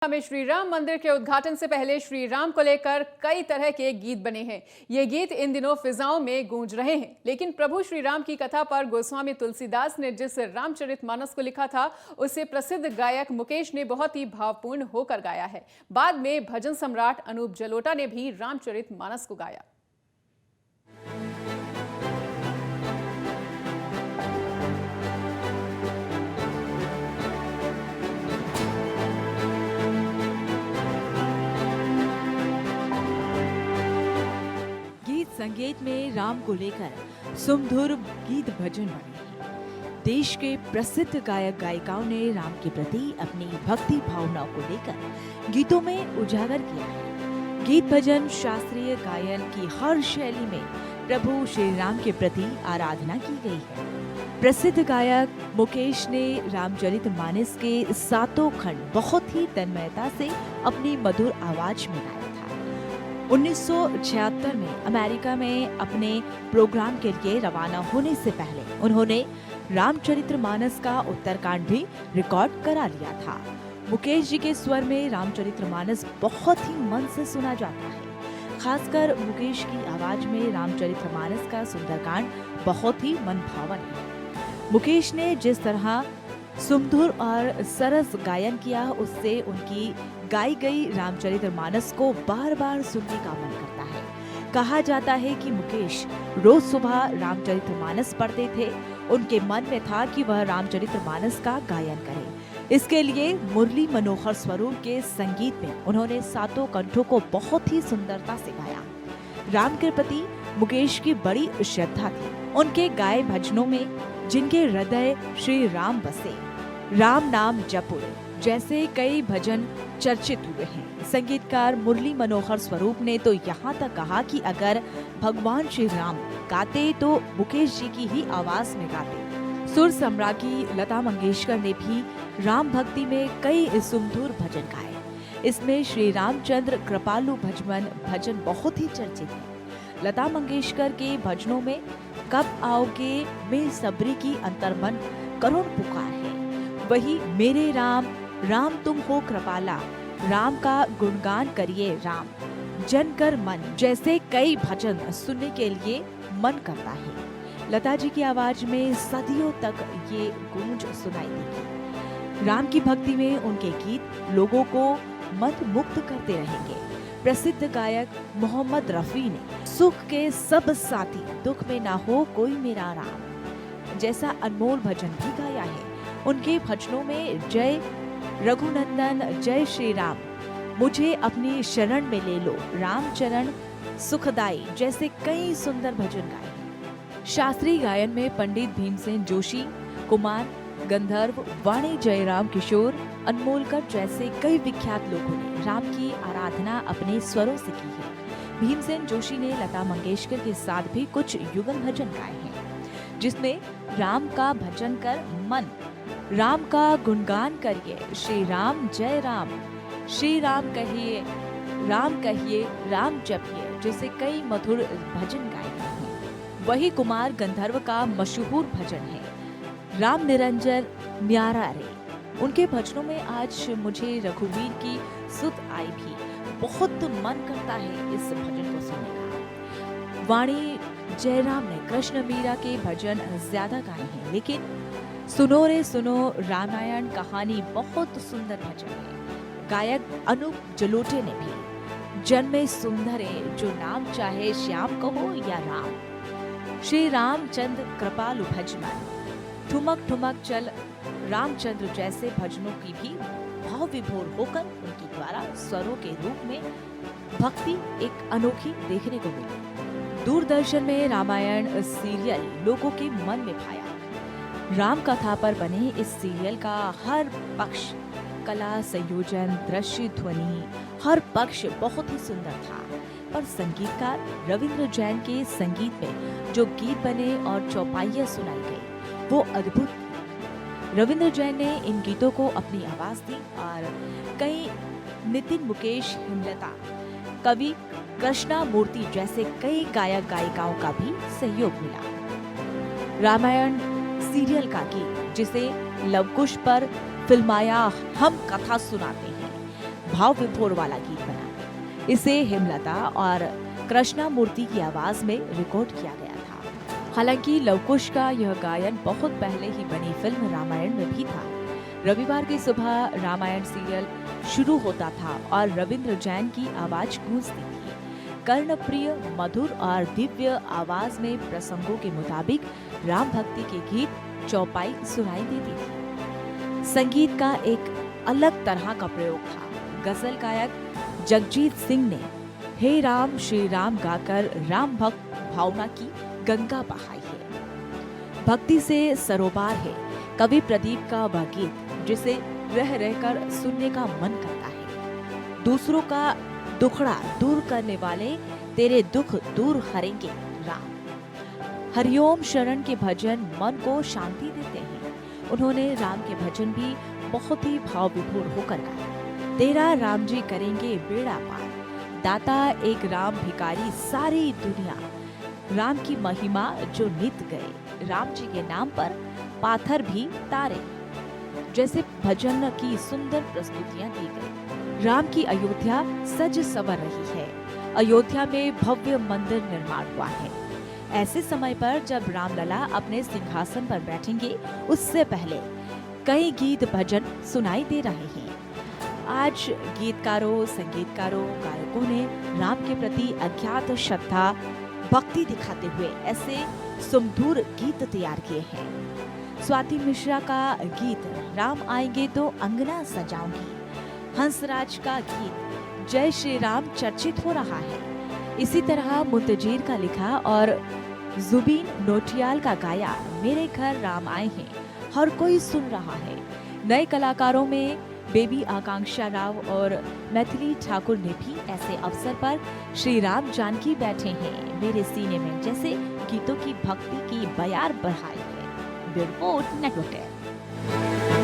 में श्री राम मंदिर के उद्घाटन से पहले श्री राम को लेकर कई तरह के गीत बने हैं। ये गीत इन दिनों फिजाओं में गूंज रहे हैं, लेकिन प्रभु श्री राम की कथा पर गोस्वामी तुलसीदास ने जिस रामचरितमानस को लिखा था, उसे प्रसिद्ध गायक मुकेश ने बहुत ही भावपूर्ण होकर गाया है। बाद में भजन सम्राट अनूप जलोटा ने भी रामचरितमानस को गाया। संगीत में राम को लेकर सुमधुर गीत भजन बने हैं। देश के प्रसिद्ध गायक गायिकाओं ने राम के प्रति अपनी भक्ति भावनाओं को लेकर गीतों में उजागर किया है। गीत भजन शास्त्रीय गायन की हर शैली में प्रभु श्री राम के प्रति आराधना की गई है। प्रसिद्ध गायक मुकेश ने रामचरितमानस के 7 खंड बहुत ही तन्मयता से अपनी मधुर आवाज में गाया। 1976 में अमेरिका में अपने प्रोग्राम के लिए रवाना होने से पहले उन्होंने रामचरितमानस का उत्तरकांड भी रिकॉर्ड करा लिया था। मुकेश जी के स्वर में रामचरितमानस बहुत ही मन से सुना जाता है। खासकर मुकेश की आवाज में रामचरितमानस का सुंदरकांड बहुत ही मनभावन है। मुकेश ने जिस तरह सुमधुर और सरस गायन किया, उससे उनकी गाई गई रामचरितमानस को बार बार सुनने का मन करता है। कहा जाता है कि मुकेश रोज सुबह रामचरितमानस पढ़ते थे। उनके मन में था कि वह रामचरितमानस का गायन करें। इसके लिए मुरली मनोहर स्वरूप के संगीत में उन्होंने 7 कंठों को बहुत ही सुंदरता से गाया। राम के प्रति मुकेश की बड़ी श्रद्धा थी। उनके गाए भजनों में जिनके हृदय श्री राम बसे, राम नाम जपो जैसे कई भजन चर्चित हुए हैं। संगीतकार मुरली मनोहर स्वरूप ने तो यहाँ तक कहा कि अगर भगवान श्री राम गाते तो मुकेश जी की ही आवाज में गाते। सुर सम्राज्ञी लता मंगेशकर ने भी राम भक्ति में कई सुमधुर भजन गाए। इसमें श्री रामचंद्र कृपालु भजन बहुत ही चर्चित है। लता मंगेशकर के भजनों में कब आओगे में सबरी की अंतर्मन करुण पुकार है। वही मेरे राम राम तुम हो कृपाला, राम का गुणगान करिए राम, जन कर मन जैसे कई भजन सुनने के लिए मन करता है। लता जी की आवाज में सदियों तक ये गूंज सुनाई देगी। राम की भक्ति में उनके गीत लोगों को मंत्रमुग्ध करते रहेंगे। प्रसिद्ध गायक मोहम्मद रफी ने सुख के सब साथी दुख में ना हो कोई मेरा राम जैसा अनमोल भजन भी गाया है। उनके भजनों में जय रघुनंदन जय श्री राम, मुझे अपनी शरण में ले लो, राम चरण सुखदाई जैसे कई सुंदर भजन गाए हैं। शास्त्रीय गायन में पंडित भीमसेन जोशी, कुमार गंधर्व, वाणी जयराम किशोर, अनमोलकर जैसे कई विख्यात लोगों ने राम की आराधना अपने स्वरों से की है। भीमसेन जोशी ने लता मंगेशकर के साथ भी कुछ युगल भजन गाए हैं, जिसमें राम का भजन कर मन, राम का गुणगान करिए, श्री राम जय राम, श्री राम कहिए, राम जपिए जैसे कई मधुर भजन गाए हैं। वही कुमार गंधर्व का मशहूर भजन है राम निरंजन न्यारा रे। उनके भजनों में आज मुझे रघुवीर की सुध आई भी बहुत मन करता है इस भजन को सुनने का। वाणी जयराम ने कृष्ण मीरा के भजन ज्यादा गाए हैं, लेकिन सुनो रे सुनो रामायण कहानी बहुत सुंदर भजन है। गायक अनूप जलोटे ने भी जन्मे सुंदर है जो नाम चाहे श्याम कहो या राम, श्री रामचंद्र कृपालु भजन, ठुमक ठुमक चल रामचंद्र जैसे भजनों की भी भाव विभोर होकर उनके द्वारा स्वरों के रूप में भक्ति एक अनोखी देखने को मिली। दूरदर्शन में रामायण सीरियल लोगों के मन में भाया। राम कथा पर बने इस सीरियल का हर पक्ष, कला संयोजन, दृश्य, ध्वनि, हर पक्ष बहुत ही सुंदर था। पर संगीतकार रविंद्र जैन के संगीत में जो गीत बने और चौपाइयां सुनाई गई वो अद्भुत थी। रविंद्र जैन ने इन गीतों को अपनी आवाज दी और कई नितिन मुकेश, हिमलता, कवि कृष्णा मूर्ति जैसे कई गायक गायिकाओं का भी सहयोग मिला। रामायण सीरियल का गीत जिसे लवकुश पर फिल्माया हम कथा सुनाते हैं, भाव विभोर वाला गीत बना। इसे हेमलता और कृष्णा मूर्ति की आवाज में रिकॉर्ड किया गया था। हालांकि लवकुश का यह गायन बहुत पहले ही बनी फिल्म रामायण में भी था। रविवार की सुबह रामायण सीरियल शुरू होता था और रविंद्र जैन की आवाज गूंजती थी। कर्णप्रिय, मधुर और दिव्य आवाज में प्रसंगों के मुताबिक राम भक्ति के गीत चौपाई सुनाई देती थी। संगीत का एक अलग तरह का प्रयोग था। गजल गायक जगजीत सिंह ने हे राम श्री राम गाकर राम भक्त भावना की गंगा बहाई है। भक्ति से सरोबार है कवि प्रदीप का वह गीत जिसे रह रहकर सुनने का मन करता है। दूसरों का दुखड़ा दूर करने वाले तेरे दुख दूर हरेंगे राम। हरिओम शरण के भजन मन को शांति देते हैं। उन्होंने राम के भजन भी बहुत ही भाव विभोर होकर गाया। तेरा राम जी करेंगे बेड़ा पार, दाता एक राम भिखारी सारी दुनिया। राम की महिमा जो नित गए, राम जी के नाम पर पाथर भी तारे। जैसे भजन की सुंदर प्रस्तुतियां दी गई। राम की अयोध्या सज संवर रही है। अयोध्या में भव्य मंदिर निर्माण हुआ है। ऐसे समय पर जब रामलला अपने सिंहासन पर बैठेंगे, उससे पहले कई गीत भजन सुनाई दे रहे हैं। आज गीतकारों, संगीतकारों, गायकों ने राम के प्रति अज्ञात श्रद्धा, भक्ति दिखाते हुए ऐसे सुमधुर गीत तैयार किए हैं। स्वाति मिश्रा का गीत राम आएंगे तो अंगना सजाऊंगी, हंसराज का गीत जय श्री राम चर्चित हो रहा है। इसी तरह मुंतजीर का लिखा और जुबीन नौटियाल का गाया मेरे घर राम आए हैं हर कोई सुन रहा है। नए कलाकारों में बेबी आकांक्षा राव और मैथिली ठाकुर ने भी ऐसे अवसर पर श्री राम जानकी बैठे हैं मेरे सीने में जैसे गीतों की भक्ति की बयार बढ़ाई है। Bureau network.